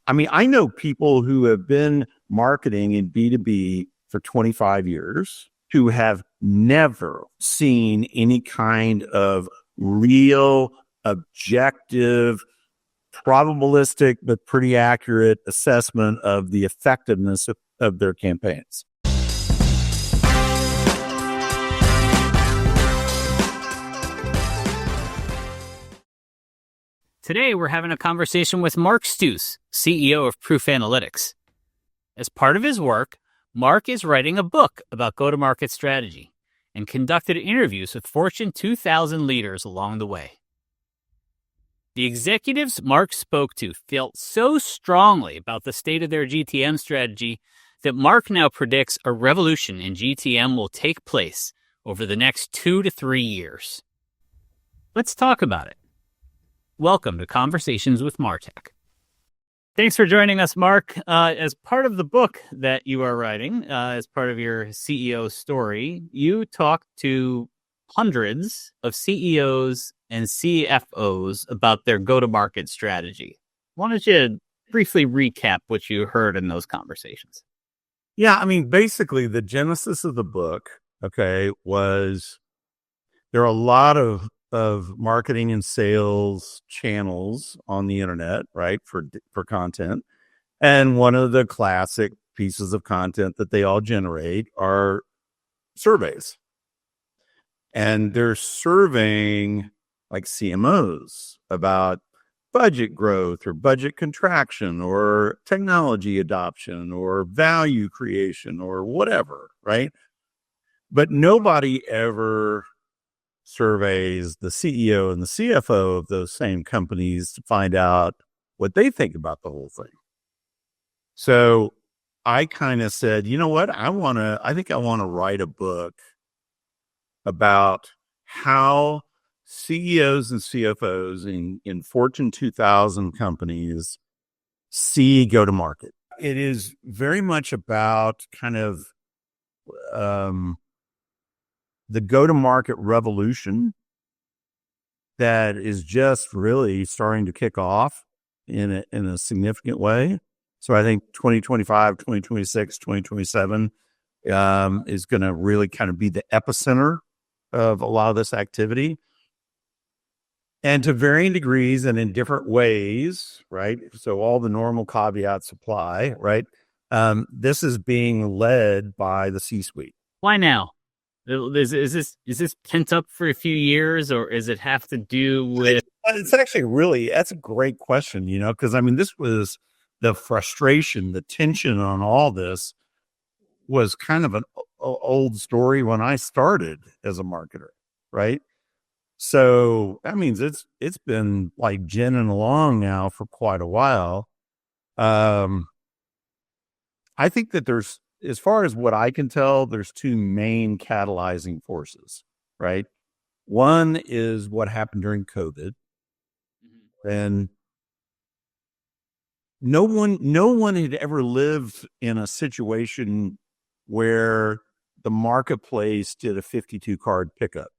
I mean, I know people who have been marketing in B2B for 25 years who have never seen any kind of real, objective, probabilistic, but pretty accurate assessment of the effectiveness of their campaigns. Today, we're having a conversation with Mark Stouse, CEO of Proof Analytics. As part of his work, Mark is writing a book about go-to-market strategy and conducted interviews with Fortune 2000 leaders along the way. The executives Mark spoke to felt so strongly about the state of their GTM strategy that Mark now predicts a revolution in GTM will take place over the next 2 to 3 years. Let's talk about it. Welcome to Conversations with MarTech. Thanks for joining us, Mark. As part of the book that you are writing, as part of your CEO story, you talk to hundreds of CEOs and CFOs about their go-to-market strategy. Why don't you briefly recap what you heard in those conversations? Yeah, I mean, basically, the genesis of the book, was there are a lot of marketing and sales channels on the internet, right, for content. And one of the classic pieces of content that they all generate are surveys. And they're surveying like CMOs about budget growth or budget contraction or technology adoption or value creation or whatever, right? But nobody ever surveys the CEO and the CFO of those same companies to find out what they think about the whole thing. So I kind of said, you know what? I think I want to write a book about how CEOs and CFOs in Fortune 2000 companies see go-to-market. It is very much about kind of the go-to-market revolution that is just really starting to kick off in a significant way. So I think 2025, 2026, 2027 is going to really kind of be the epicenter of a lot of this activity. And to varying degrees and in different ways, right? So all the normal caveats apply, right? This is being led by the C-suite. Why now? Is this pent up for a few years, or does it have to do with? It's actually that's a great question, because I mean, this was the frustration, the tension on all this was kind of an old story when I started as a marketer, right? So that means it's been like ginning along now for quite a while. I think that there's, as far as what I can tell, there's two main catalyzing forces, right? One is what happened during COVID. And no one had ever lived in a situation where the marketplace did a 52 card pickup,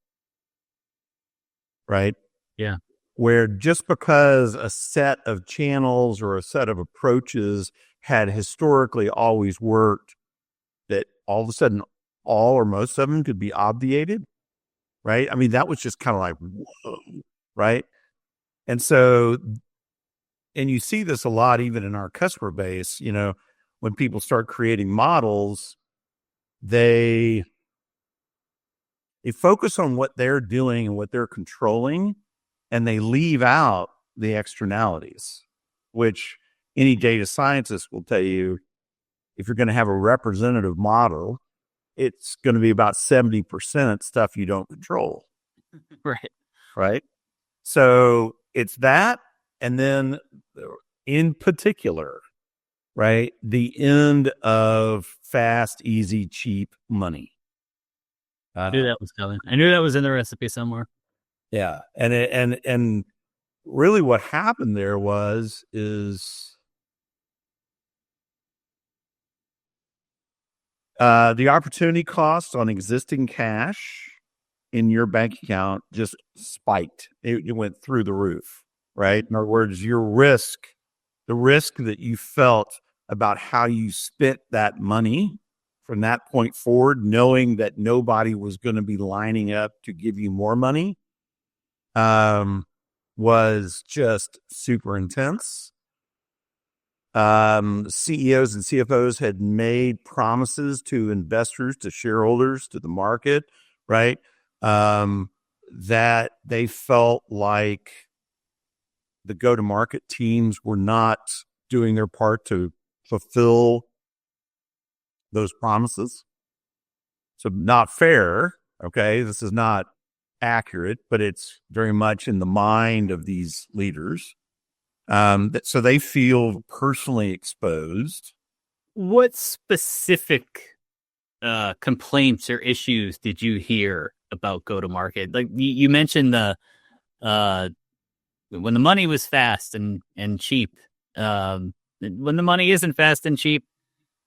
right? Yeah. Where just because a set of channels or a set of approaches had historically always worked, that all of a sudden all or most of them could be obviated, right? I mean, that was just kind of like, whoa, right? And so, and you see this a lot even in our customer base, when people start creating models, they focus on what they're doing and what they're controlling, and they leave out the externalities, which any data scientist will tell you, if you're going to have a representative model, it's going to be about 70% stuff you don't control. Right. Right. So it's that. And then in particular, right, the end of fast, easy, cheap money. I knew that was coming. I knew that was in the recipe somewhere. Yeah. And really what happened there is the opportunity cost on existing cash in your bank account just spiked. It went through the roof, right? In other words, your risk the risk that you felt about how you spent that money from that point forward, knowing that nobody was going to be lining up to give you more money, was just super intense. CEOs and CFOs had made promises to investors, to shareholders, to the market, right? That they felt like the go-to-market teams were not doing their part to fulfill those promises. So not fair. Okay. This is not accurate, but it's very much in the mind of these leaders. So they feel personally exposed. What specific complaints or issues did you hear about go-to-market? Like you mentioned the when the money was fast and cheap. When the money isn't fast and cheap,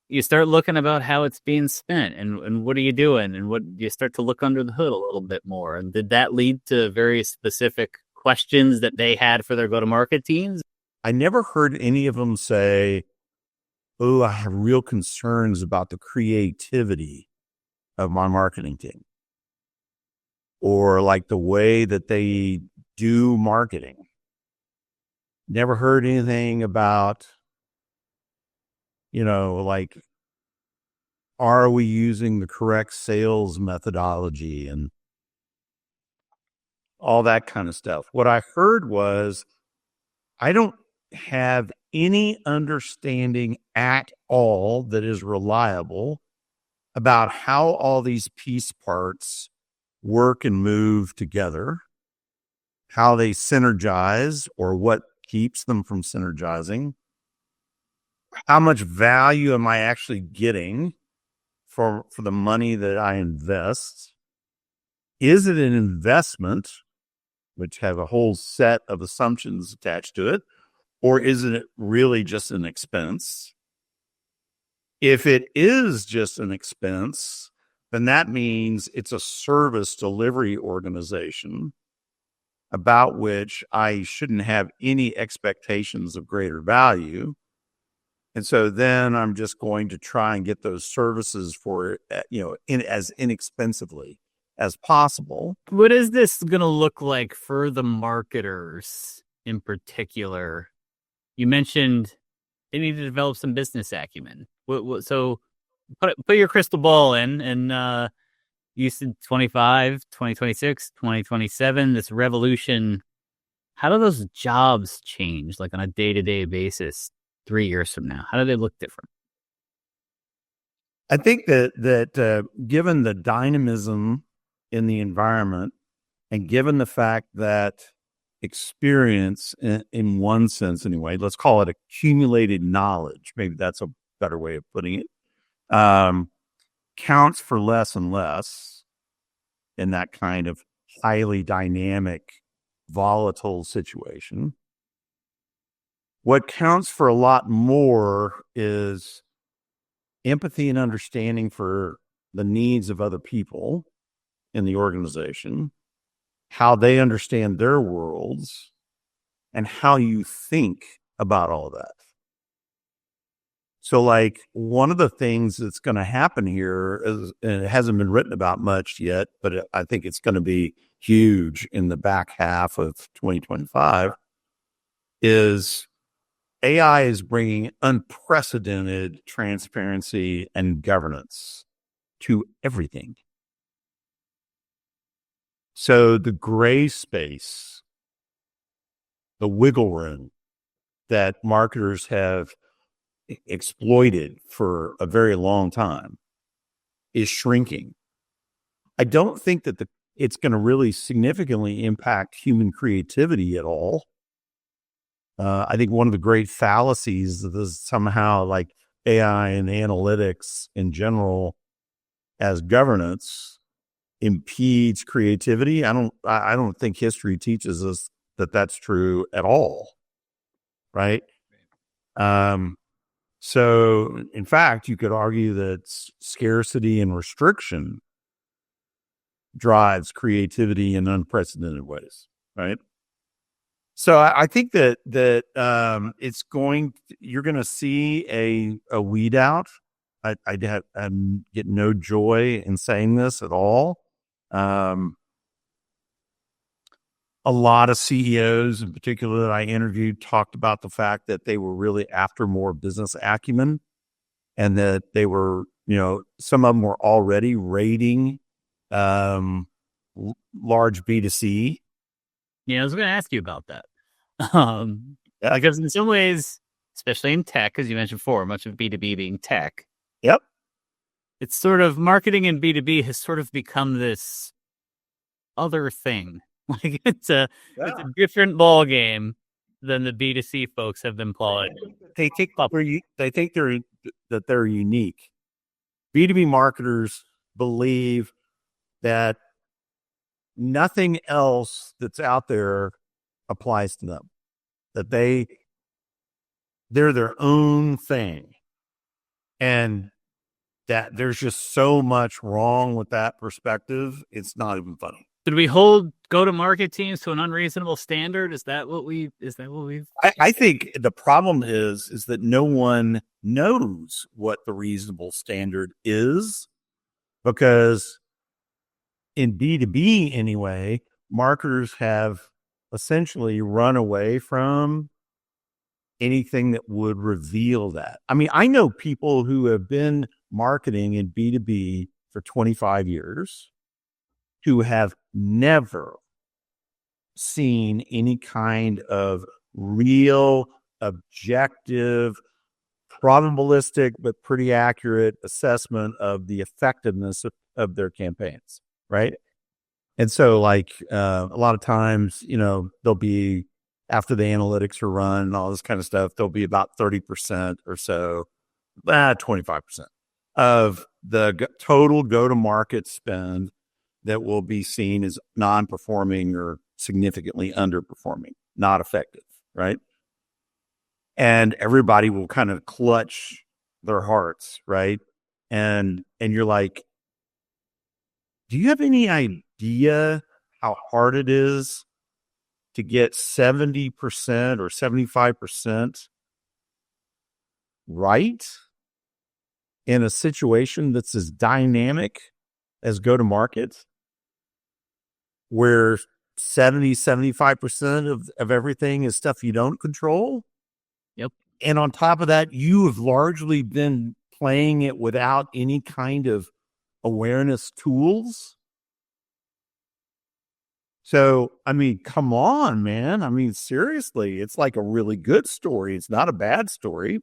you start looking about how it's being spent and what are you doing, and what you start to look under the hood a little bit more. And did that lead to very specific questions that they had for their go-to-market teams? I never heard any of them say, "Oh, I have real concerns about the creativity of my marketing team," or like the way that they do marketing. Never heard anything about, like, are we using the correct sales methodology and all that kind of stuff. What I heard was, I don't have any understanding at all that is reliable about how all these piece parts work and move together, how they synergize or what keeps them from synergizing, how much value am I actually getting for the money that I invest? Is it an investment, which have a whole set of assumptions attached to it, or is it really just an expense? If it is just an expense, then that means it's a service delivery organization about which I shouldn't have any expectations of greater value. And so then I'm just going to try and get those services for, as inexpensively as possible. What is this going to look like for the marketers in particular? You mentioned they need to develop some business acumen. So put your crystal ball in, and you said 25, 2026, 2027, this revolution. How do those jobs change, like on a day-to-day basis 3 years from now? How do they look different? I think that given the dynamism in the environment, and given the fact that experience, in one sense anyway, let's call it accumulated knowledge, maybe that's a better way of putting it, counts for less and less in that kind of highly dynamic, volatile situation. What counts for a lot more is empathy and understanding for the needs of other people in the organization, how they understand their worlds, and how you think about all of that. So, like, one of the things that's going to happen here is, and it hasn't been written about much yet, but I think it's going to be huge in the back half of 2025, is AI is bringing unprecedented transparency and governance to everything. So the gray space, the wiggle room that marketers have exploited for a very long time is shrinking. I don't think that it's going to really significantly impact human creativity at all. I think one of the great fallacies is somehow like AI and analytics in general as governance impedes creativity. I don't think history teaches us that that's true at all. Right. So in fact, you could argue that scarcity and restriction drives creativity in unprecedented ways. Right. So I think that you're going to see a weed out. I get no joy in saying this at all. A lot of CEOs in particular that I interviewed talked about the fact that they were really after more business acumen, and that they were, some of them were already rating large B2C. Yeah, I was going to ask you about that. Yeah. Because in some ways, especially in tech, as you mentioned before, much of B2B being tech. Yep. It's sort of marketing in B2B has sort of become this other thing. Like it's a different ball game than the B2C folks have been playing. They think they're unique. B2B marketers believe that nothing else that's out there applies to them. That they're their own thing. And that there's just so much wrong with that perspective. It's not even funny. Did we hold go-to-market teams to an unreasonable standard? Is that what we've? I think the problem is that no one knows what the reasonable standard is, because in B2B anyway, marketers have essentially run away from anything that would reveal that. I mean, I know people who have been marketing in B2B for 25 years who have never seen any kind of real, objective, probabilistic, but pretty accurate assessment of the effectiveness of their campaigns, right? And so, like, a lot of times, they'll be, after the analytics are run and all this kind of stuff, there'll be about 30% or so, 25% of the total go-to-market spend that will be seen as non-performing or significantly underperforming, not effective, right? And everybody will kind of clutch their hearts, right? And you're like, do you have any idea how hard it is to get 70% or 75% right in a situation that's as dynamic as go-to-market, where 75% of everything is stuff you don't control? Yep. And on top of that, you have largely been playing it without any kind of awareness tools. So, I mean, come on, man. I mean, seriously, it's like a really good story. It's not a bad story.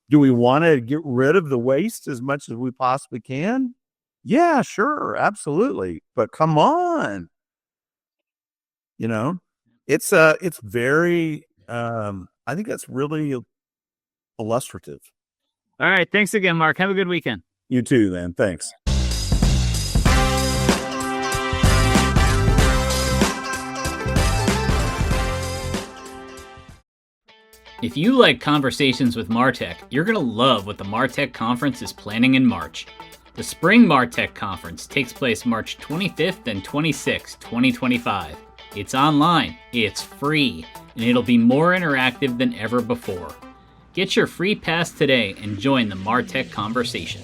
Do we want to get rid of the waste as much as we possibly can? Yeah, sure. Absolutely. But come on. It's very, I think that's really illustrative. All right. Thanks again, Mark. Have a good weekend. You too, man. Thanks. If you like conversations with MarTech, you're going to love what the MarTech Conference is planning in March. The Spring MarTech Conference takes place March 25th and 26th, 2025. It's online, it's free, and it'll be more interactive than ever before. Get your free pass today and join the MarTech conversation.